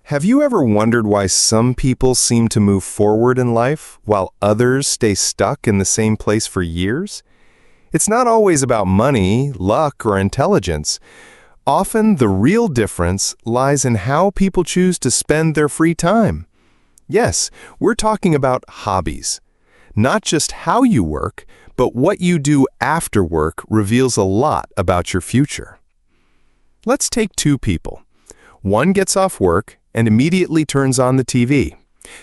Have you ever wondered why some people seem to move forward in life while others stay stuck in the same place for years? It's not always about money, luck, or intelligence. Often, the real difference lies in how people choose to spend their free time. Yes, we're talking about hobbies. Not just how you work, but what you do after work reveals a lot about your future. Let's take two people. One gets off work and immediately turns on the TV,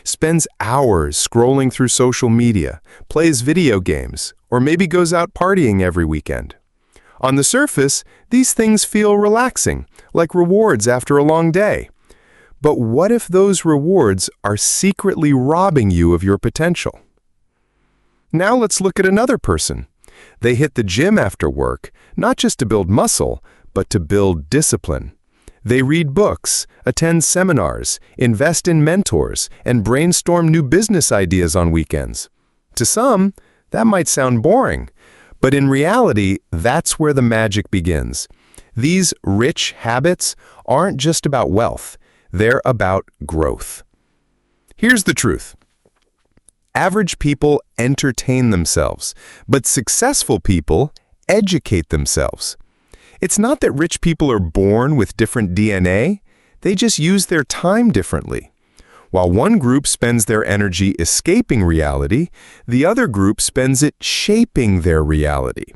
spends hours scrolling through social media, plays video games, or maybe goes out partying every weekend. On the surface, these things feel relaxing, like rewards after a long day. But what if those rewards are secretly robbing you of your potential? Now let's look at another person. They hit the gym after work, not just to build muscle, but to build discipline. They read books, attend seminars, invest in mentors, and brainstorm new business ideas on weekends. To some, that might sound boring, but in reality, that's where the magic begins. These rich habits aren't just about wealth, they're about growth. Here's the truth. Average people entertain themselves, but successful people educate themselves. It's not that rich people are born with different DNA, they just use their time differently. While one group spends their energy escaping reality, the other group spends it shaping their reality.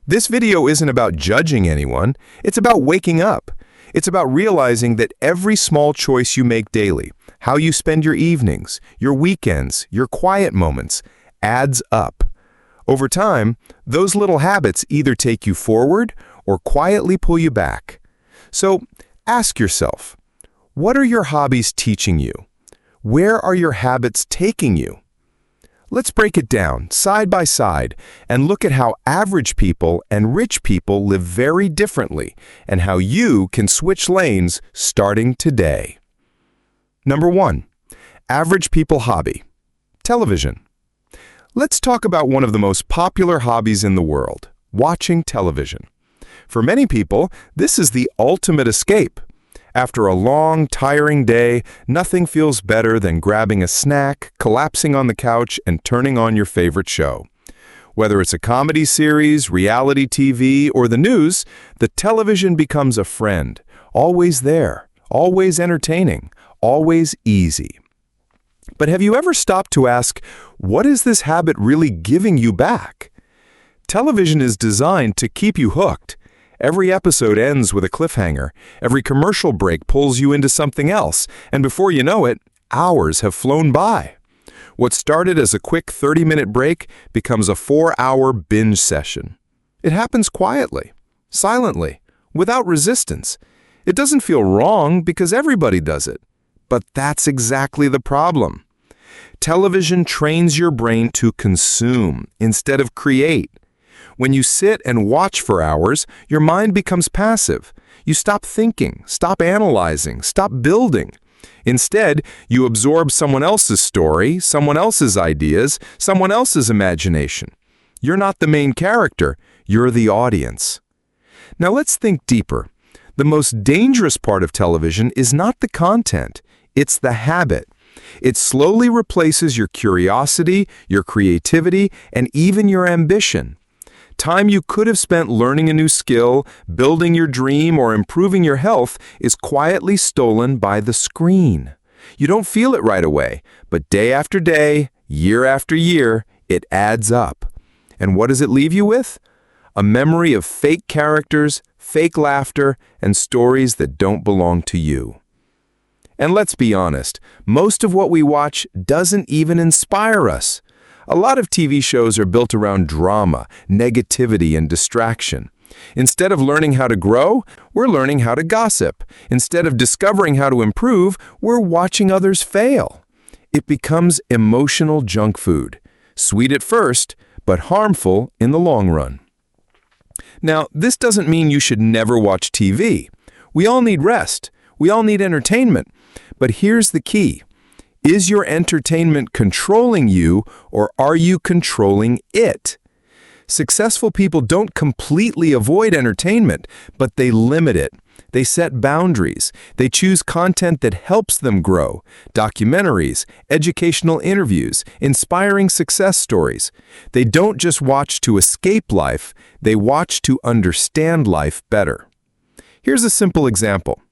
This video isn't about judging anyone, it's about waking up. It's about realizing that every small choice you make daily, how you spend your evenings, your weekends, your quiet moments, adds up. Over time, those little habits either take you forward or quietly pull you back. So ask yourself, what are your hobbies teaching you? Where are your habits taking you? Let's break it down, side by side, and look at how average people and rich people live very differently, and how you can switch lanes starting today. Number 1. Average people hobby. Television. Let's talk about one of the most popular hobbies in the world, watching television. For many people, this is the ultimate escape. After a long, tiring day, nothing feels better than grabbing a snack, collapsing on the couch, and turning on your favorite show. Whether it's a comedy series, reality TV, or the news, the television becomes a friend, always there, always entertaining, always easy. But have you ever stopped to ask, what is this habit really giving you back? Television is designed to keep you hooked. Every episode ends with a cliffhanger. Every commercial break pulls you into something else, and before you know it, hours have flown by. What started as a quick 30-minute break becomes a 4-hour binge session. It happens quietly, silently, without resistance. It doesn't feel wrong because everybody does it. But that's exactly the problem. Television trains your brain to consume instead of create. When you sit and watch for hours, your mind becomes passive. You stop thinking, stop analyzing, stop building. Instead, you absorb someone else's story, someone else's ideas, someone else's imagination. You're not the main character, you're the audience. Now let's think deeper. The most dangerous part of television is not the content, it's the habit. It slowly replaces your curiosity, your creativity, and even your ambition. Time you could have spent learning a new skill, building your dream, or improving your health is quietly stolen by the screen. You don't feel it right away, but day after day, year after year, it adds up. And what does it leave you with? A memory of fake characters, fake laughter, and stories that don't belong to you. And let's be honest, most of what we watch doesn't even inspire us. A lot of TV shows are built around drama, negativity, and distraction. Instead of learning how to grow, we're learning how to gossip. Instead of discovering how to improve, we're watching others fail. It becomes emotional junk food, sweet at first, but harmful in the long run. Now, this doesn't mean you should never watch TV. We all need rest. We all need entertainment. But here's the key. Is your entertainment controlling you, or are you controlling it? Successful people don't completely avoid entertainment, but they limit it. They set boundaries. They choose content that helps them grow. Documentaries, educational interviews, inspiring success stories. They don't just watch to escape life, they watch to understand life better. Here's a simple example.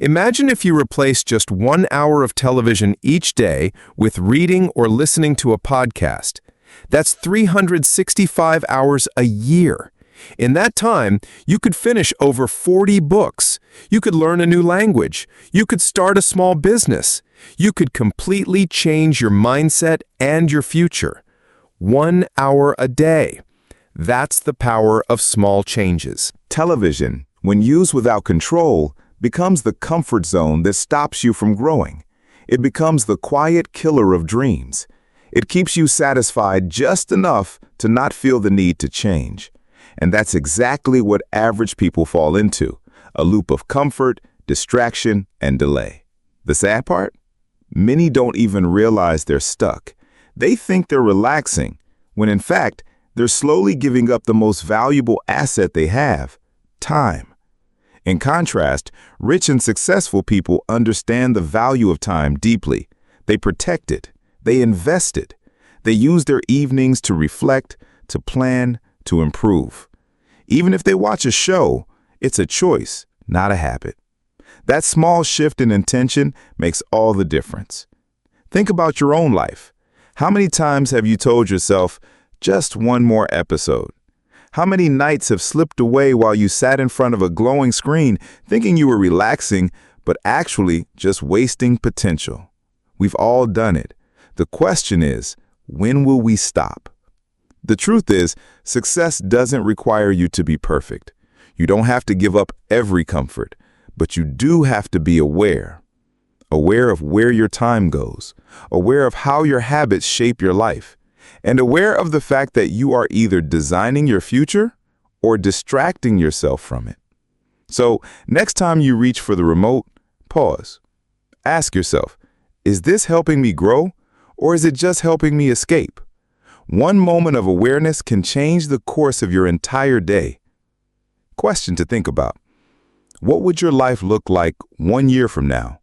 Imagine if you replace just 1 hour of television each day with reading or listening to a podcast. That's 365 hours a year. In that time, you could finish over 40 books. You could learn a new language. You could start a small business. You could completely change your mindset and your future. 1 hour a day. That's the power of small changes. Television, when used without control, becomes the comfort zone that stops you from growing. It becomes the quiet killer of dreams. It keeps you satisfied just enough to not feel the need to change. And that's exactly what average people fall into, a loop of comfort, distraction, and delay. The sad part? Many don't even realize they're stuck. They think they're relaxing, when in fact, they're slowly giving up the most valuable asset they have, time. In contrast, rich and successful people understand the value of time deeply. They protect it. They invest it. They use their evenings to reflect, to plan, to improve. Even if they watch a show, it's a choice, not a habit. That small shift in intention makes all the difference. Think about your own life. How many times have you told yourself, just one more episode? How many nights have slipped away while you sat in front of a glowing screen thinking you were relaxing, but actually just wasting potential? We've all done it. The question is, when will we stop? The truth is, success doesn't require you to be perfect. You don't have to give up every comfort, but you do have to be aware. Aware of where your time goes, aware of how your habits shape your life, and aware of the fact that you are either designing your future or distracting yourself from it. So, next time you reach for the remote, pause. Ask yourself, is this helping me grow, or is it just helping me escape? One moment of awareness can change the course of your entire day. Question to think about. What would your life look like 1 year from now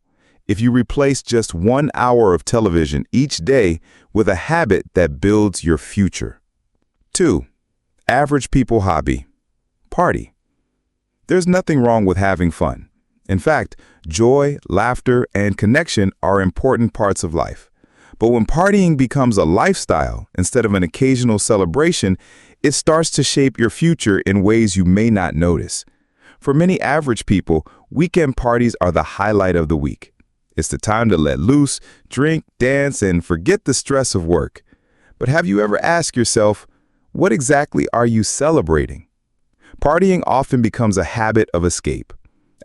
if you replace just 1 hour of television each day with a habit that builds your future? 2. Average people hobby. Party. There's nothing wrong with having fun. In fact, joy, laughter, and connection are important parts of life. But when partying becomes a lifestyle instead of an occasional celebration, it starts to shape your future in ways you may not notice. For many average people, weekend parties are the highlight of the week. It's the time to let loose, drink, dance, and forget the stress of work. But have you ever asked yourself, what exactly are you celebrating? Partying often becomes a habit of escape.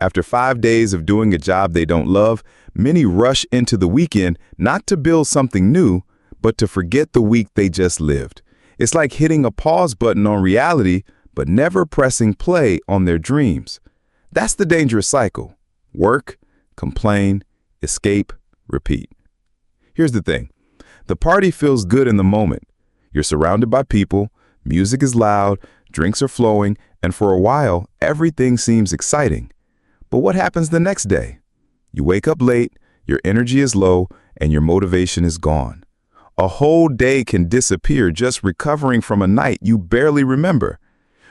After 5 days of doing a job they don't love, many rush into the weekend not to build something new, but to forget the week they just lived. It's like hitting a pause button on reality, but never pressing play on their dreams. That's the dangerous cycle. Work, complain, escape, repeat. Here's the thing. The party feels good in the moment. You're surrounded by people, music is loud, drinks are flowing, and for a while, everything seems exciting. But what happens the next day? You wake up late, your energy is low, and your motivation is gone. A whole day can disappear just recovering from a night you barely remember.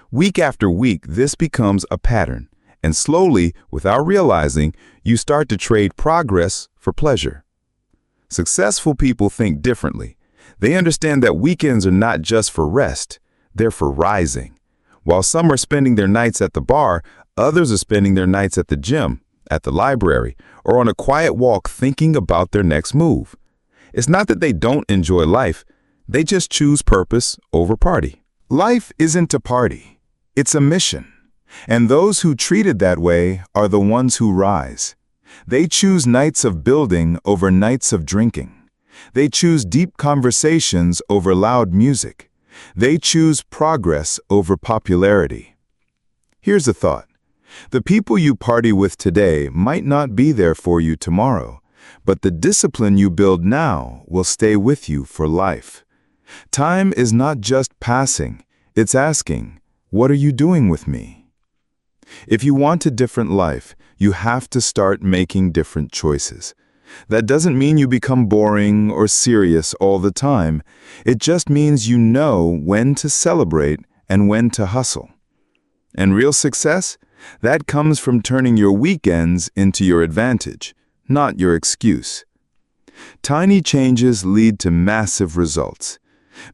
Week after week, this becomes a pattern. And slowly, without realizing, you start to trade progress for pleasure. Successful people think differently. They understand that weekends are not just for rest, they're for rising. While some are spending their nights at the bar, others are spending their nights at the gym, at the library, or on a quiet walk thinking about their next move. It's not that they don't enjoy life, they just choose purpose over party. Life isn't a party, it's a mission. And those who treat it that way are the ones who rise. They choose nights of building over nights of drinking. They choose deep conversations over loud music. They choose progress over popularity. Here's a thought. The people you party with today might not be there for you tomorrow, but the discipline you build now will stay with you for life. Time is not just passing, it's asking, what are you doing with me? If you want a different life, you have to start making different choices. That doesn't mean you become boring or serious all the time. It just means you know when to celebrate and when to hustle. And real success? That comes from turning your weekends into your advantage, not your excuse. Tiny changes lead to massive results.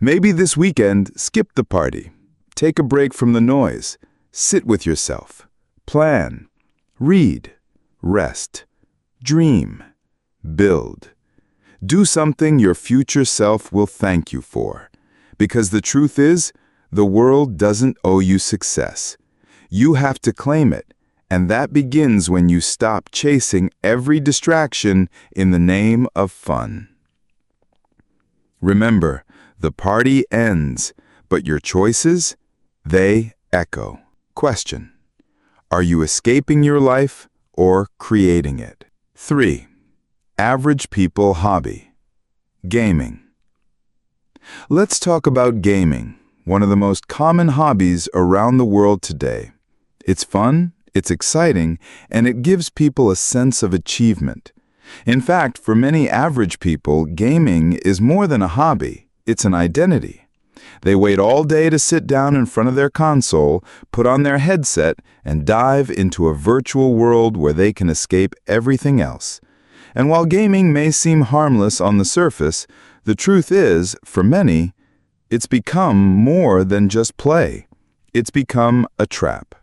Maybe this weekend, skip the party. Take a break from the noise. Sit with yourself. Plan. Read. Rest. Dream. Build. Do something your future self will thank you for. Because the truth is, the world doesn't owe you success. You have to claim it, and that begins when you stop chasing every distraction in the name of fun. Remember, the party ends, but your choices, they echo. Question: are you escaping your life or creating it? 3. Average people hobby. Gaming. Let's talk about gaming, one of the most common hobbies around the world today. It's fun, it's exciting, and it gives people a sense of achievement. In fact, for many average people, gaming is more than a hobby, it's an identity. They wait all day to sit down in front of their console, put on their headset, and dive into a virtual world where they can escape everything else. And while gaming may seem harmless on the surface, the truth is, for many, it's become more than just play. It's become a trap.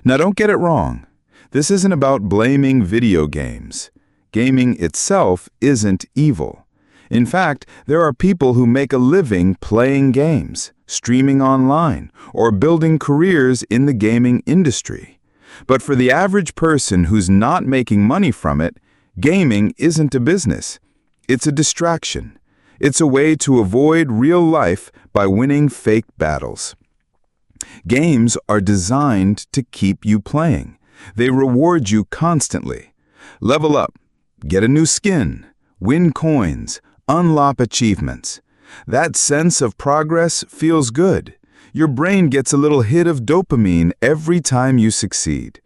Now don't get it wrong. This isn't about blaming video games. Gaming itself isn't evil. In fact, there are people who make a living playing games, streaming online, or building careers in the gaming industry. But for the average person who's not making money from it, gaming isn't a business. It's a distraction. It's a way to avoid real life by winning fake battles. Games are designed to keep you playing. They reward you constantly. Level up, get a new skin, win coins, unlock achievements. That sense of progress feels good. Your brain gets a little hit of dopamine every time you succeed.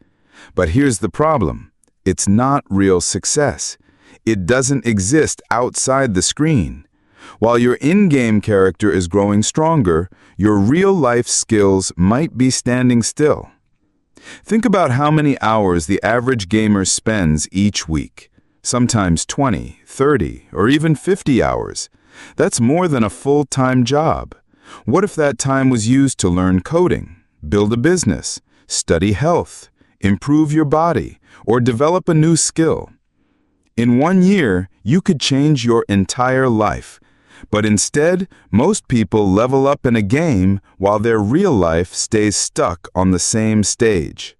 But here's the problem. It's not real success. It doesn't exist outside the screen. While your in-game character is growing stronger, your real-life skills might be standing still. Think about how many hours the average gamer spends each week. Sometimes 20, 30, or even 50 hours. That's more than a full-time job. What if that time was used to learn coding, build a business, study health, improve your body, or develop a new skill? In 1 year, you could change your entire life. But instead, most people level up in a game while their real life stays stuck on the same stage.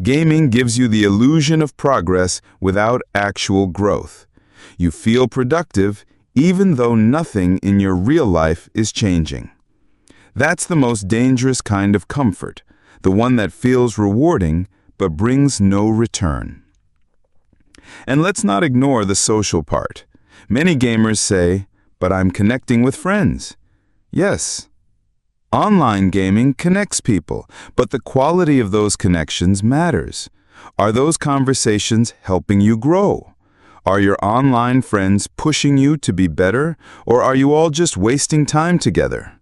Gaming gives you the illusion of progress without actual growth. You feel productive even though nothing in your real life is changing. That's the most dangerous kind of comfort, the one that feels rewarding but brings no return. And let's not ignore the social part. Many gamers say, "But I'm connecting with friends." Yes, online gaming connects people, but the quality of those connections matters. Are those conversations helping you grow? Are your online friends pushing you to be better, or are you all just wasting time together?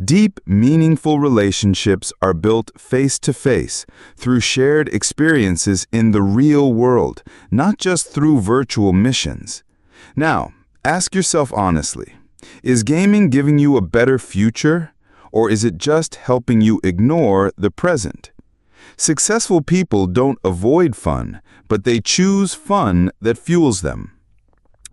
Deep, meaningful relationships are built face-to-face through shared experiences in the real world, not just through virtual missions. Now, ask yourself honestly, is gaming giving you a better future, or is it just helping you ignore the present? Successful people don't avoid fun, but they choose fun that fuels them.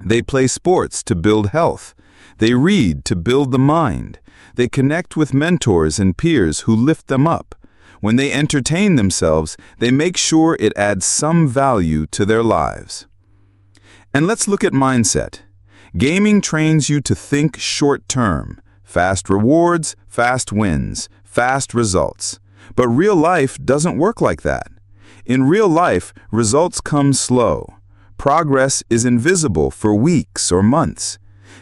They play sports to build health. They read to build the mind. They connect with mentors and peers who lift them up. When they entertain themselves, they make sure it adds some value to their lives. And let's look at mindset. Gaming trains you to think short-term, fast rewards, fast wins, fast results. But real life doesn't work like that. In real life, results come slow. Progress is invisible for weeks or months.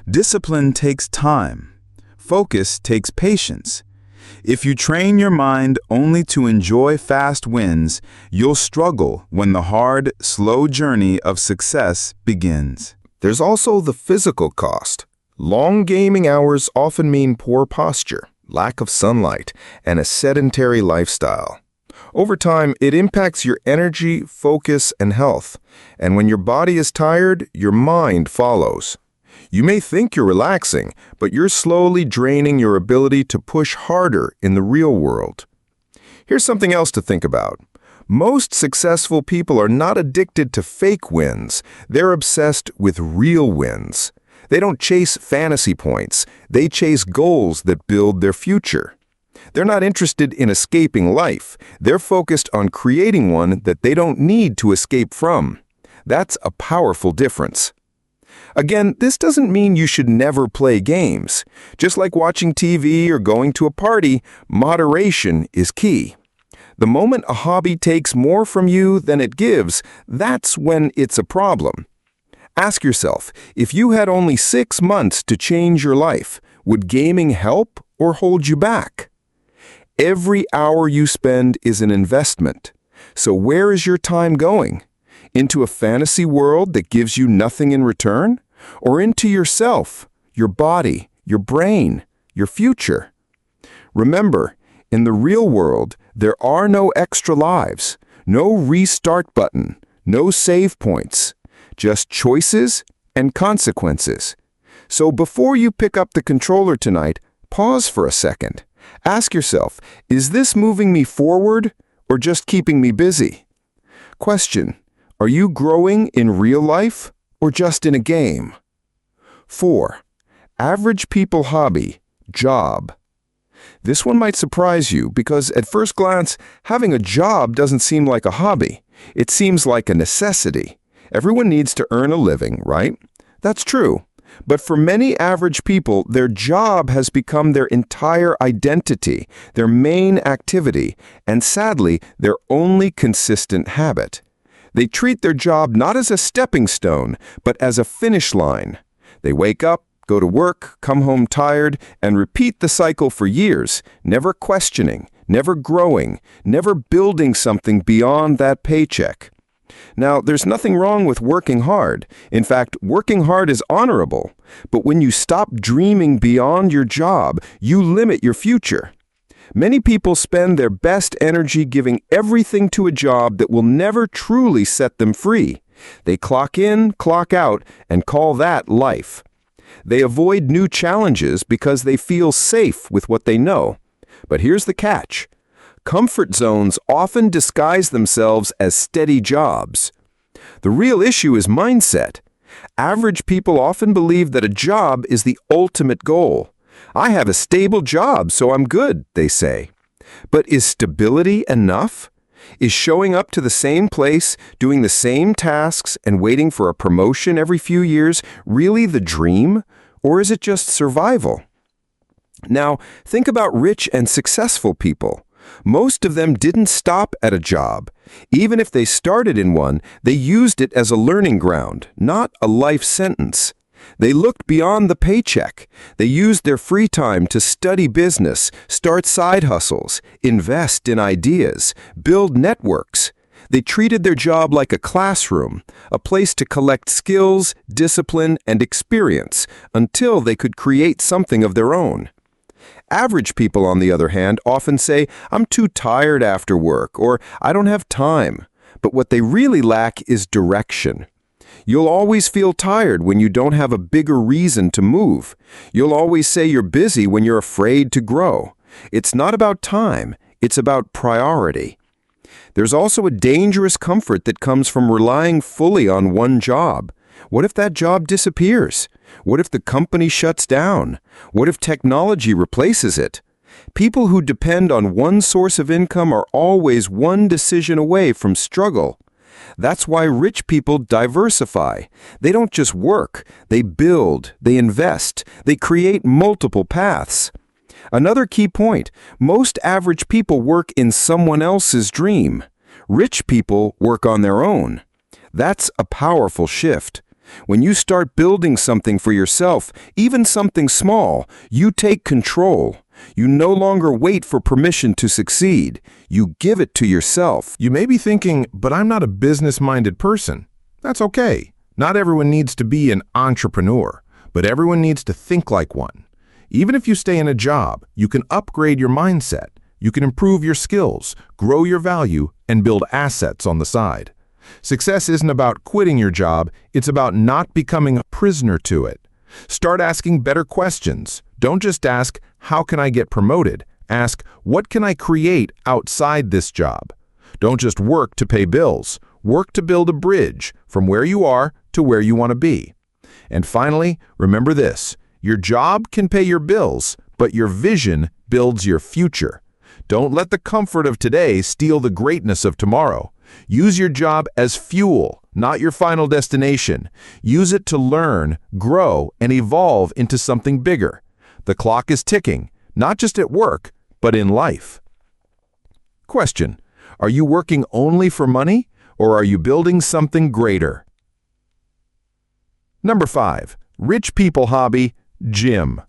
Discipline takes time. Focus takes patience. If you train your mind only to enjoy fast wins, you'll struggle when the hard, slow journey of success begins. There's also the physical cost. Long gaming hours often mean poor posture, lack of sunlight, and a sedentary lifestyle. Over time, it impacts your energy, focus, and health. And when your body is tired, your mind follows. You may think you're relaxing, but you're slowly draining your ability to push harder in the real world. Here's something else to think about. Most successful people are not addicted to fake wins. They're obsessed with real wins. They don't chase fantasy points. They chase goals that build their future. They're not interested in escaping life. They're focused on creating one that they don't need to escape from. That's a powerful difference. Again, this doesn't mean you should never play games. Just like watching TV or going to a party, moderation is key. The moment a hobby takes more from you than it gives, that's when it's a problem. Ask yourself, if you had only 6 months to change your life, would gaming help or hold you back? Every hour you spend is an investment. So where is your time going? Into a fantasy world that gives you nothing in return? Or into yourself, your body, your brain, your future? Remember, in the real world, there are no extra lives, no restart button, no save points, just choices and consequences. So before you pick up the controller tonight, pause for a second. Ask yourself, is this moving me forward or just keeping me busy? Question, are you growing in real life or just in a game? 4. Average people hobby, job. This one might surprise you because at first glance, having a job doesn't seem like a hobby. It seems like a necessity. Everyone needs to earn a living, right? That's true. But for many average people, their job has become their entire identity, their main activity, and sadly, their only consistent habit. They treat their job not as a stepping stone, but as a finish line. They wake up, go to work, come home tired, and repeat the cycle for years, never questioning, never growing, never building something beyond that paycheck. Now, there's nothing wrong with working hard. In fact, working hard is honorable. But when you stop dreaming beyond your job, you limit your future. Many people spend their best energy giving everything to a job that will never truly set them free. They clock in, clock out, and call that life. They avoid new challenges because they feel safe with what they know. But here's the catch. Comfort zones often disguise themselves as steady jobs. The real issue is mindset. Average people often believe that a job is the ultimate goal. I have a stable job, so I'm good, they say. But is stability enough? Is showing up to the same place, doing the same tasks, and waiting for a promotion every few years really the dream? Or is it just survival? Now, think about rich and successful people. Most of them didn't stop at a job. Even if they started in one, they used it as a learning ground, not a life sentence. They looked beyond the paycheck. They used their free time to study business, start side hustles, invest in ideas, build networks. They treated their job like a classroom, a place to collect skills, discipline, and experience until they could create something of their own. Average people, on the other hand, often say, I'm too tired after work, or I don't have time. But what they really lack is direction. You'll always feel tired when you don't have a bigger reason to move. You'll always say you're busy when you're afraid to grow. It's not about time, it's about priority. There's also a dangerous comfort that comes from relying fully on one job. What if that job disappears? What if the company shuts down? What if technology replaces it? People who depend on one source of income are always one decision away from struggle. That's why rich people diversify. They don't just work, they build, they invest, they create multiple paths. Another key point, most average people work in someone else's dream. Rich people work on their own. That's a powerful shift. When you start building something for yourself, even something small, you take control. You no longer wait for permission to succeed. You give it to yourself. You may be thinking, but I'm not a business-minded person. That's okay. Not everyone needs to be an entrepreneur, but everyone needs to think like one. Even if you stay in a job, you can upgrade your mindset. You can improve your skills, grow your value, and build assets on the side. Success isn't about quitting your job, it's about not becoming a prisoner to it. Start asking better questions. Don't just ask, how can I get promoted? Ask, what can I create outside this job? Don't just work to pay bills. Work to build a bridge from where you are to where you want to be. And finally, remember this. Your job can pay your bills, but your vision builds your future. Don't let the comfort of today steal the greatness of tomorrow. Use your job as fuel, not your final destination. Use it to learn, grow, and evolve into something bigger. The clock is ticking, not just at work, but in life. Question: are you working only for money, or are you building something greater? Number 5. Rich people hobby, gym.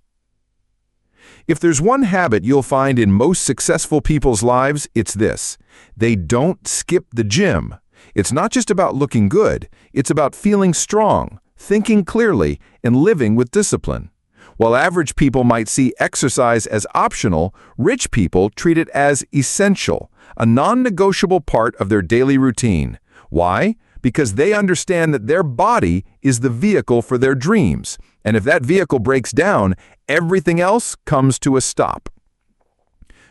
If there's one habit you'll find in most successful people's lives, it's this. They don't skip the gym. It's not just about looking good, it's about feeling strong, thinking clearly, and living with discipline. While average people might see exercise as optional, rich people treat it as essential, a non-negotiable part of their daily routine. Why? Because they understand that their body is the vehicle for their dreams, and if that vehicle breaks down, everything else comes to a stop.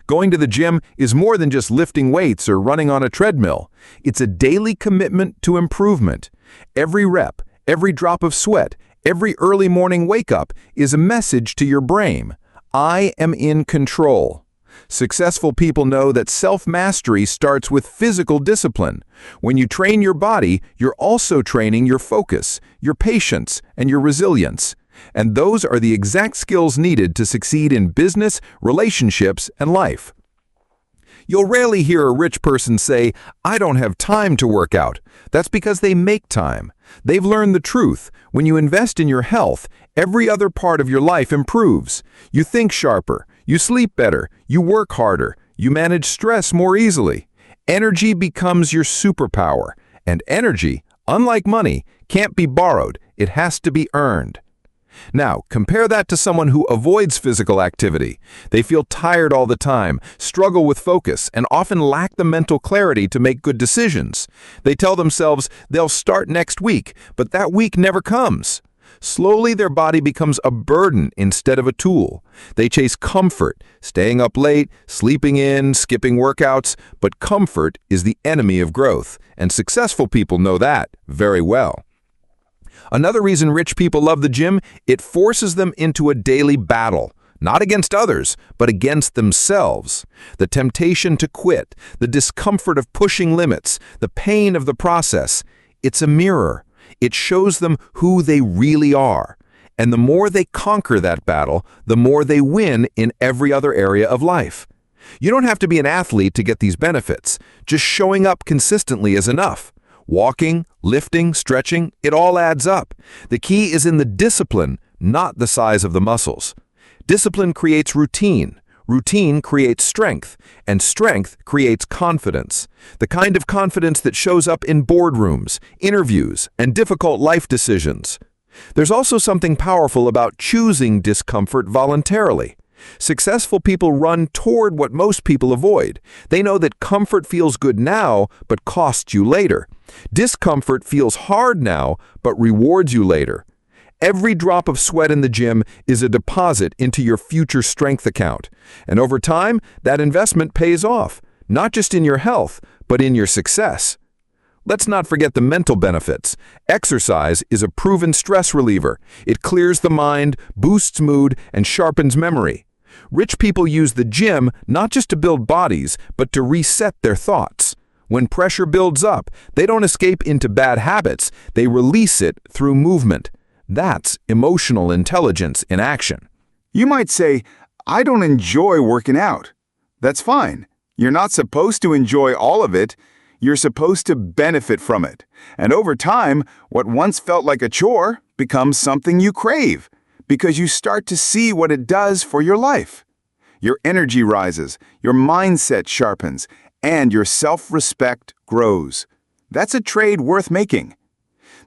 Going to the gym is more than just lifting weights or running on a treadmill. It's a daily commitment to improvement. Every rep, every drop of sweat, every early morning wake-up is a message to your brain. I am in control. Successful people know that self-mastery starts with physical discipline. When you train your body, you're also training your focus, your patience, and your resilience. And those are the exact skills needed to succeed in business, relationships, and life. You'll rarely hear a rich person say, I don't have time to work out. That's because they make time. They've learned the truth. When you invest in your health, every other part of your life improves. You think sharper, you sleep better, you work harder, you manage stress more easily. Energy becomes your superpower. And energy, unlike money, can't be borrowed. It has to be earned. Now, compare that to someone who avoids physical activity. They feel tired all the time, struggle with focus, and often lack the mental clarity to make good decisions. They tell themselves they'll start next week, but that week never comes. Slowly, their body becomes a burden instead of a tool. They chase comfort, staying up late, sleeping in, skipping workouts, but comfort is the enemy of growth, and successful people know that very well. Another reason rich people love the gym, it forces them into a daily battle, not against others, but against themselves. The temptation to quit, the discomfort of pushing limits, the pain of the process, it's a mirror. It shows them who they really are. And the more they conquer that battle, the more they win in every other area of life. You don't have to be an athlete to get these benefits. Just showing up consistently is enough. Walking, lifting, stretching, it all adds up. The key is in the discipline, not the size of the muscles. Discipline creates routine. Routine creates strength, and strength creates confidence. The kind of confidence that shows up in boardrooms, interviews, and difficult life decisions. There's also something powerful about choosing discomfort voluntarily. Successful people run toward what most people avoid. They know that comfort feels good now, but costs you later. Discomfort feels hard now, but rewards you later. Every drop of sweat in the gym is a deposit into your future strength account. And over time, that investment pays off, not just in your health, but in your success. Let's not forget the mental benefits. Exercise is a proven stress reliever. It clears the mind, boosts mood, and sharpens memory. Rich people use the gym not just to build bodies, but to reset their thoughts. When pressure builds up, they don't escape into bad habits, they release it through movement. That's emotional intelligence in action. You might say, I don't enjoy working out. That's fine. You're not supposed to enjoy all of it. You're supposed to benefit from it. And over time, what once felt like a chore becomes something you crave, because you start to see what it does for your life. Your energy rises, your mindset sharpens, and your self-respect grows. That's a trade worth making.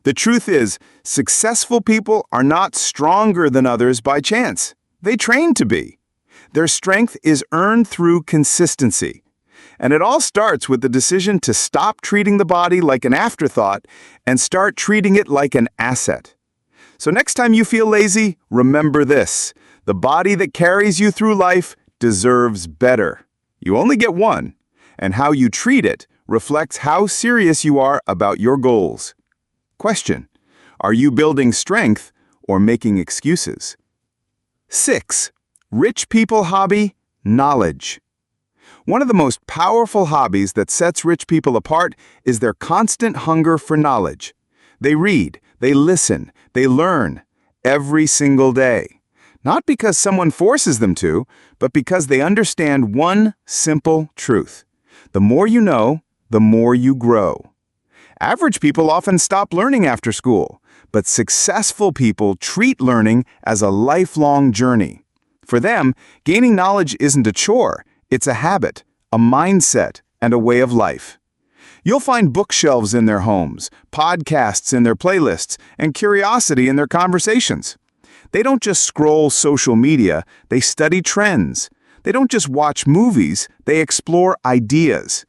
The truth is, successful people are not stronger than others by chance. They train to be. Their strength is earned through consistency. And it all starts with the decision to stop treating the body like an afterthought and start treating it like an asset. So next time you feel lazy, remember this: the body that carries you through life deserves better. You only get one, and how you treat it reflects how serious you are about your goals. Question: are you building strength or making excuses? 6. Rich people hobby: knowledge. One of the most powerful hobbies that sets rich people apart is their constant hunger for knowledge. They read, they listen, they learn every single day. Not because someone forces them to, but because they understand one simple truth: the more you know, the more you grow. Average people often stop learning after school, but successful people treat learning as a lifelong journey. For them, gaining knowledge isn't a chore, it's a habit, a mindset, and a way of life. You'll find bookshelves in their homes, podcasts in their playlists, and curiosity in their conversations. They don't just scroll social media, they study trends. They don't just watch movies, they explore ideas.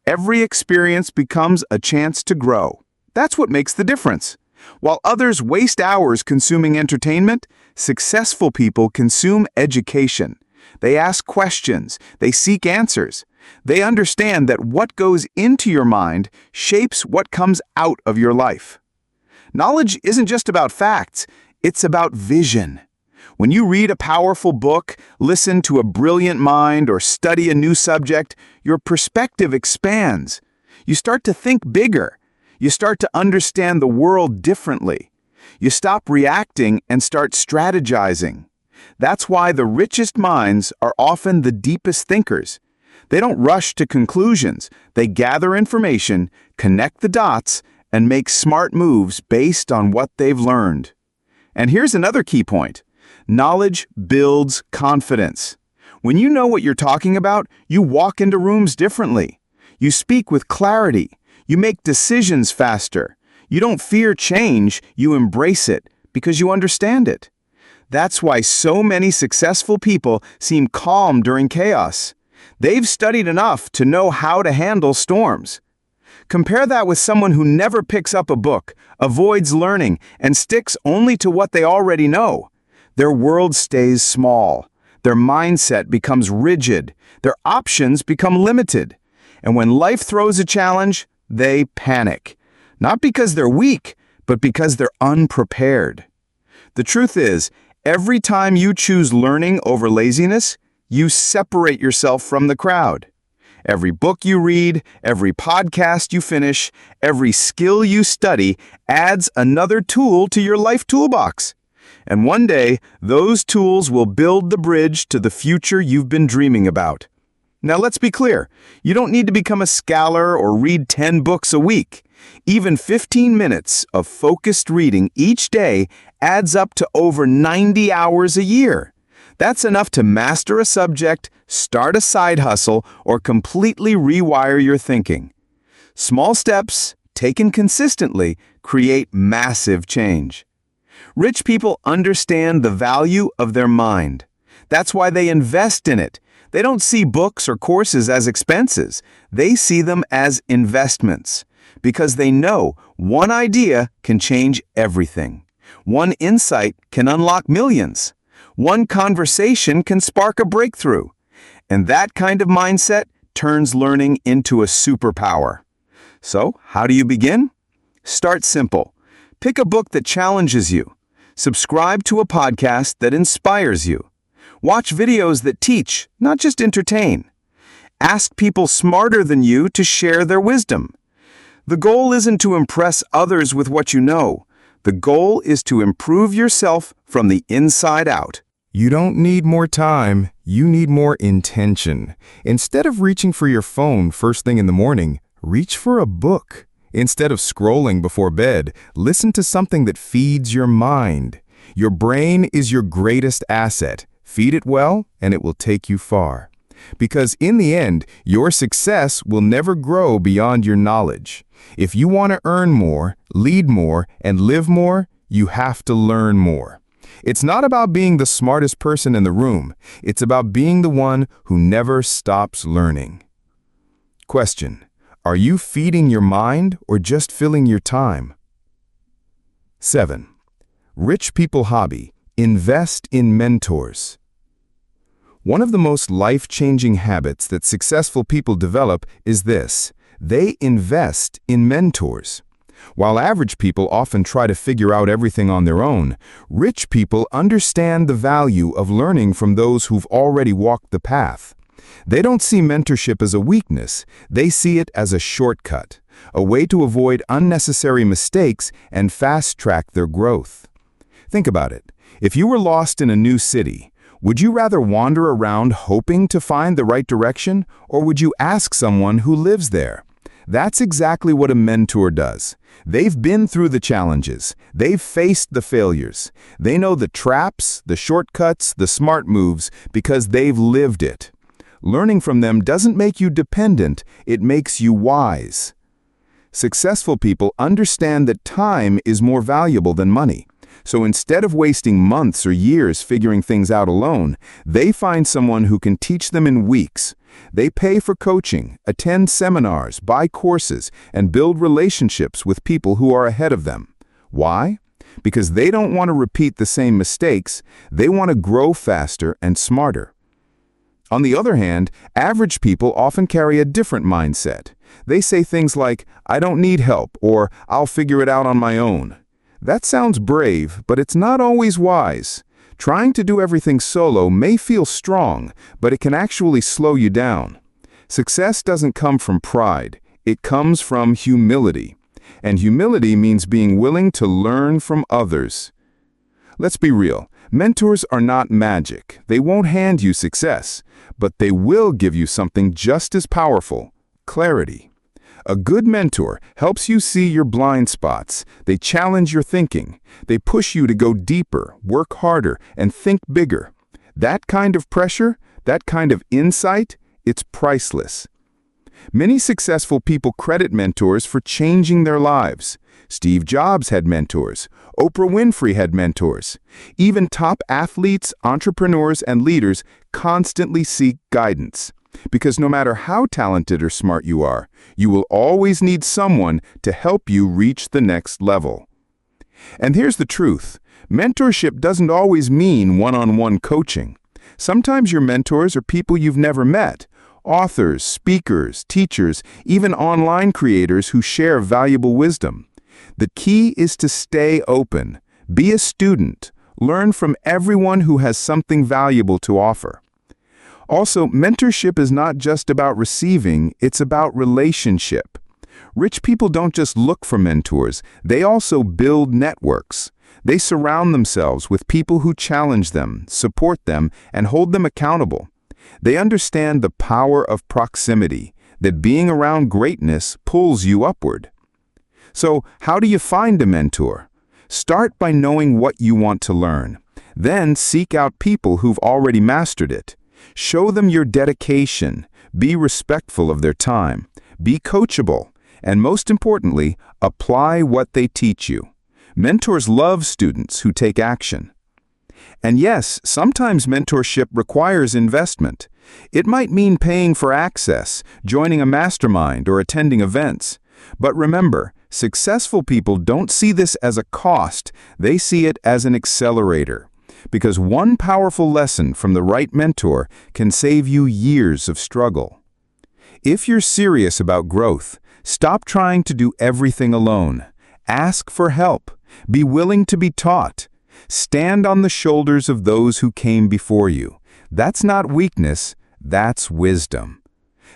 Every experience becomes a chance to grow. That's what makes the difference. While others waste hours consuming entertainment, successful people consume education. They ask questions, they seek answers. They understand that what goes into your mind shapes what comes out of your life. Knowledge isn't just about facts, it's about vision. When you read a powerful book, listen to a brilliant mind, or study a new subject, your perspective expands. You start to think bigger. You start to understand the world differently. You stop reacting and start strategizing. That's why the richest minds are often the deepest thinkers. They don't rush to conclusions. They gather information, connect the dots, and make smart moves based on what they've learned. And here's another key point: knowledge builds confidence. When you know what you're talking about, you walk into rooms differently. You speak with clarity. You make decisions faster. You don't fear change, you embrace it because you understand it. That's why so many successful people seem calm during chaos. They've studied enough to know how to handle storms. Compare that with someone who never picks up a book, avoids learning, and sticks only to what they already know. Their world stays small. Their mindset becomes rigid. Their options become limited. And when life throws a challenge, they panic. Not because they're weak, but because they're unprepared. The truth is, every time you choose learning over laziness, you separate yourself from the crowd. Every book you read, every podcast you finish, every skill you study adds another tool to your life toolbox. And one day, those tools will build the bridge to the future you've been dreaming about. Now let's be clear, you don't need to become a scholar or read 10 books a week. Even 15 minutes of focused reading each day adds up to over 90 hours a year. That's enough to master a subject, start a side hustle, or completely rewire your thinking. Small steps, taken consistently, create massive change. Rich people understand the value of their mind. That's why they invest in it. They don't see books or courses as expenses. They see them as investments. Because they know one idea can change everything. One insight can unlock millions. One conversation can spark a breakthrough. And that kind of mindset turns learning into a superpower. So, how do you begin? Start simple. Pick a book that challenges you. Subscribe to a podcast that inspires you. Watch videos that teach, not just entertain. Ask people smarter than you to share their wisdom. The goal isn't to impress others with what you know. The goal is to improve yourself from the inside out. You don't need more time, you need more intention. Instead of reaching for your phone first thing in the morning, reach for a book. Instead of scrolling before bed, listen to something that feeds your mind. Your brain is your greatest asset. Feed it well, and it will take you far. Because in the end, your success will never grow beyond your knowledge. If you want to earn more, lead more, and live more, you have to learn more. It's not about being the smartest person in the room. It's about being the one who never stops learning. Question: are you feeding your mind or just filling your time? 7. Rich people hobby: invest in mentors. One of the most life-changing habits that successful people develop is this: they invest in mentors. While average people often try to figure out everything on their own, rich people understand the value of learning from those who've already walked the path. They don't see mentorship as a weakness, they see it as a shortcut, a way to avoid unnecessary mistakes and fast-track their growth. Think about it. If you were lost in a new city, would you rather wander around hoping to find the right direction, or would you ask someone who lives there? That's exactly what a mentor does. They've been through the challenges. They've faced the failures. They know the traps, the shortcuts, the smart moves, because they've lived it. Learning from them doesn't make you dependent, it makes you wise. Successful people understand that time is more valuable than money. So instead of wasting months or years figuring things out alone, they find someone who can teach them in weeks. They pay for coaching, attend seminars, buy courses, and build relationships with people who are ahead of them. Why? Because they don't want to repeat the same mistakes, they want to grow faster and smarter. On the other hand, average people often carry a different mindset. They say things like, "I don't need help," or "I'll figure it out on my own." That sounds brave, but it's not always wise. Trying to do everything solo may feel strong, but it can actually slow you down. Success doesn't come from pride, it comes from humility. And humility means being willing to learn from others. Let's be real, mentors are not magic. They won't hand you success, but they will give you something just as powerful: clarity. A good mentor helps you see your blind spots. They challenge your thinking. They push you to go deeper, work harder, and think bigger. That kind of pressure, that kind of insight, it's priceless. Many successful people credit mentors for changing their lives. Steve Jobs had mentors. Oprah Winfrey had mentors. Even top athletes, entrepreneurs, and leaders constantly seek guidance. Because no matter how talented or smart you are, you will always need someone to help you reach the next level. And here's the truth: mentorship doesn't always mean one-on-one coaching. Sometimes your mentors are people you've never met: authors, speakers, teachers, even online creators who share valuable wisdom. The key is to stay open, be a student, learn from everyone who has something valuable to offer. Also, mentorship is not just about receiving, it's about relationship. Rich people don't just look for mentors, they also build networks. They surround themselves with people who challenge them, support them, and hold them accountable. They understand the power of proximity, that being around greatness pulls you upward. So, how do you find a mentor? Start by knowing what you want to learn. Then seek out people who've already mastered it. Show them your dedication, be respectful of their time, be coachable, and most importantly, apply what they teach you. Mentors love students who take action. And yes, sometimes mentorship requires investment. It might mean paying for access, joining a mastermind, or attending events. But remember, successful people don't see this as a cost, they see it as an accelerator. Because one powerful lesson from the right mentor can save you years of struggle. If you're serious about growth, stop trying to do everything alone. Ask for help. Be willing to be taught. Stand on the shoulders of those who came before you. That's not weakness, that's wisdom.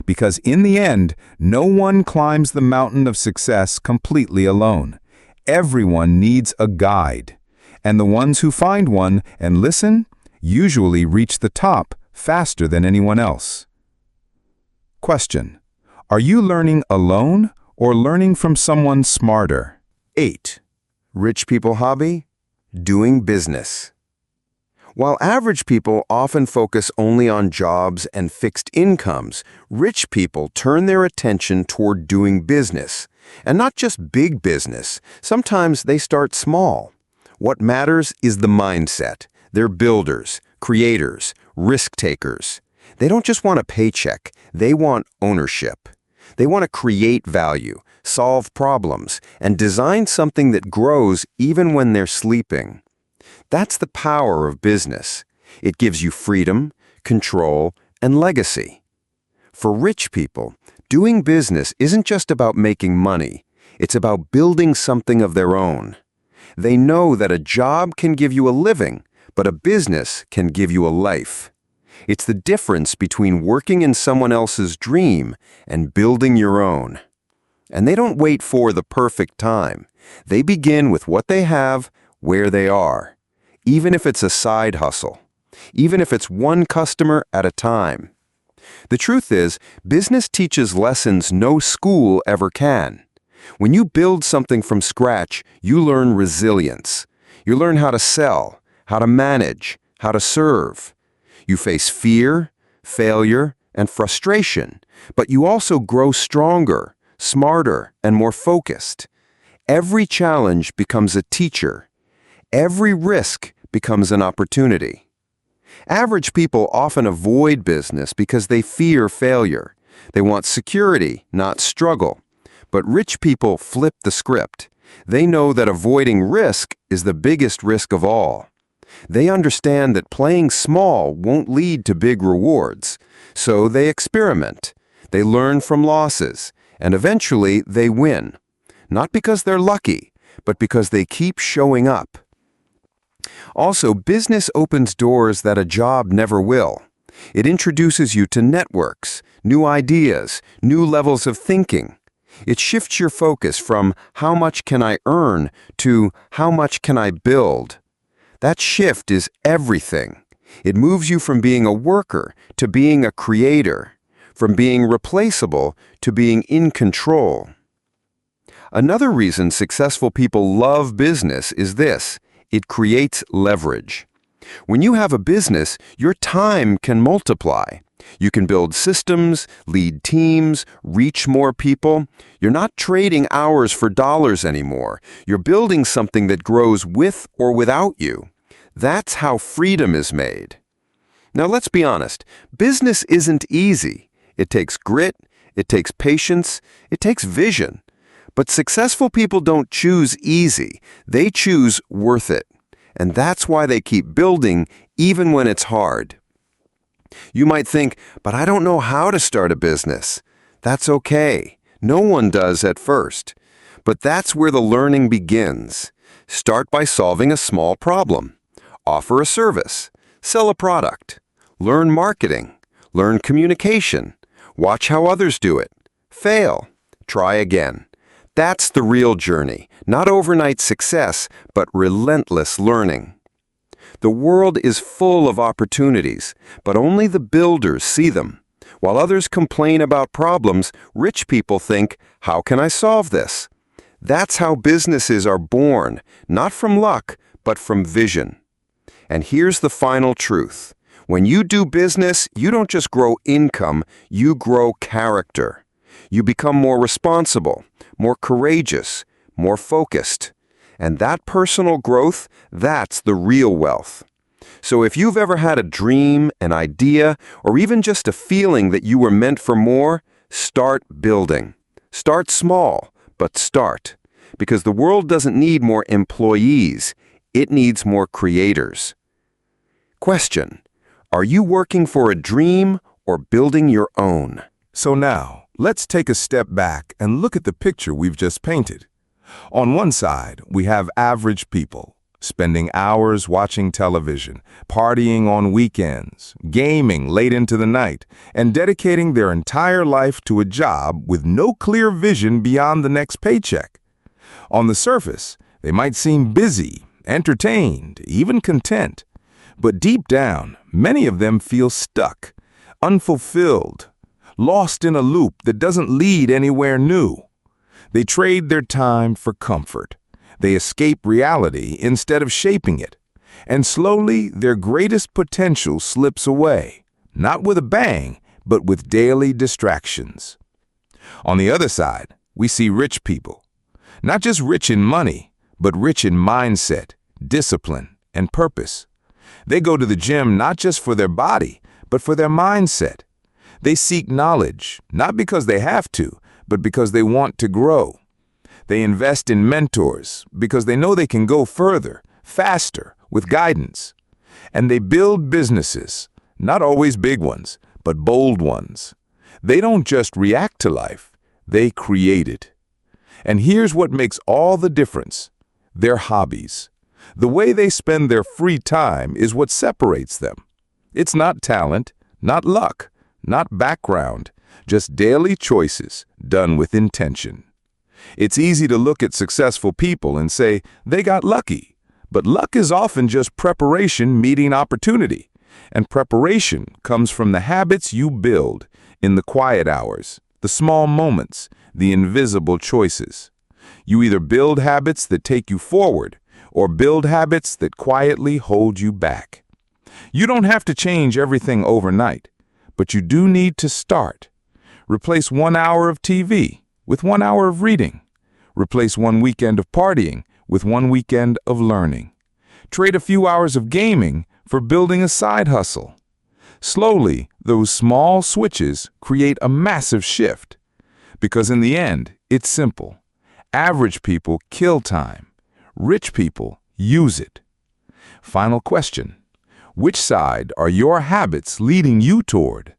Because in the end, no one climbs the mountain of success completely alone. Everyone needs a guide. And the ones who find one and listen usually reach the top faster than anyone else. Question: are you learning alone or learning from someone smarter? 8. Rich people hobby: doing business. While average people often focus only on jobs and fixed incomes, rich people turn their attention toward doing business. And not just big business. Sometimes they start small. What matters is the mindset. They're builders, creators, risk takers. They don't just want a paycheck. They want ownership. They want to create value, solve problems, and design something that grows even when they're sleeping. That's the power of business. It gives you freedom, control, and legacy. For rich people, doing business isn't just about making money. It's about building something of their own. They know that a job can give you a living, but a business can give you a life. It's the difference between working in someone else's dream and building your own. And they don't wait for the perfect time. They begin with what they have, where they are. Even if it's a side hustle. Even if it's one customer at a time. The truth is, business teaches lessons no school ever can. When you build something from scratch, you learn resilience. You learn how to sell, how to manage, how to serve. You face fear, failure, and frustration, but you also grow stronger, smarter, and more focused. Every challenge becomes a teacher. Every risk becomes an opportunity. Average people often avoid business because they fear failure. They want security, not struggle. But rich people flip the script. They know that avoiding risk is the biggest risk of all. They understand that playing small won't lead to big rewards. So they experiment. They learn from losses. And eventually they win. Not because they're lucky, but because they keep showing up. Also, business opens doors that a job never will. It introduces you to networks, new ideas, new levels of thinking. It shifts your focus from how much can I earn to how much can I build. That shift is everything. It moves you from being a worker to being a creator, from being replaceable to being in control. Another reason successful people love business is this: it creates leverage. When you have a business, your time can multiply. You can build systems, lead teams, reach more people. You're not trading hours for dollars anymore. You're building something that grows with or without you. That's how freedom is made. Now let's be honest, business isn't easy. It takes grit, it takes patience, it takes vision. But successful people don't choose easy. They choose worth it. And that's why they keep building even when it's hard. You might think, but I don't know how to start a business. That's okay. No one does at first. But that's where the learning begins. Start by solving a small problem. Offer a service. Sell a product. Learn marketing. Learn communication. Watch how others do it. Fail. Try again. That's the real journey. Not overnight success, but relentless learning. The world is full of opportunities, but only the builders see them. While others complain about problems, rich people think, how can I solve this? That's how businesses are born, not from luck, but from vision. And here's the final truth. When you do business, you don't just grow income, you grow character. You become more responsible, more courageous, more focused. And that personal growth, that's the real wealth. So if you've ever had a dream, an idea, or even just a feeling that you were meant for more, start building. Start small, but start. Because the world doesn't need more employees, it needs more creators. Question: are you working for a dream or building your own? So now, let's take a step back and look at the picture we've just painted. On one side, we have average people, spending hours watching television, partying on weekends, gaming late into the night, and dedicating their entire life to a job with no clear vision beyond the next paycheck. On the surface, they might seem busy, entertained, even content. But deep down, many of them feel stuck, unfulfilled, lost in a loop that doesn't lead anywhere new. They trade their time for comfort. They escape reality instead of shaping it. And slowly, their greatest potential slips away, not with a bang, but with daily distractions. On the other side, we see rich people. Not just rich in money, but rich in mindset, discipline, and purpose. They go to the gym not just for their body, but for their mindset. They seek knowledge, not because they have to, but because they want to grow. They invest in mentors because they know they can go further, faster, with guidance. And they build businesses, not always big ones, but bold ones. They don't just react to life, they create it. And here's what makes all the difference: their hobbies. The way they spend their free time is what separates them. It's not talent, not luck, not background, just daily choices done with intention. It's easy to look at successful people and say they got lucky, but luck is often just preparation meeting opportunity. And preparation comes from the habits you build in the quiet hours, the small moments, the invisible choices. You either build habits that take you forward or build habits that quietly hold you back. You don't have to change everything overnight, but you do need to start. Replace 1 hour of TV with 1 hour of reading. Replace 1 weekend of partying with 1 weekend of learning. Trade a few hours of gaming for building a side hustle. Slowly, those small switches create a massive shift. Because in the end, it's simple. Average people kill time. Rich people use it. Final question: which side are your habits leading you toward?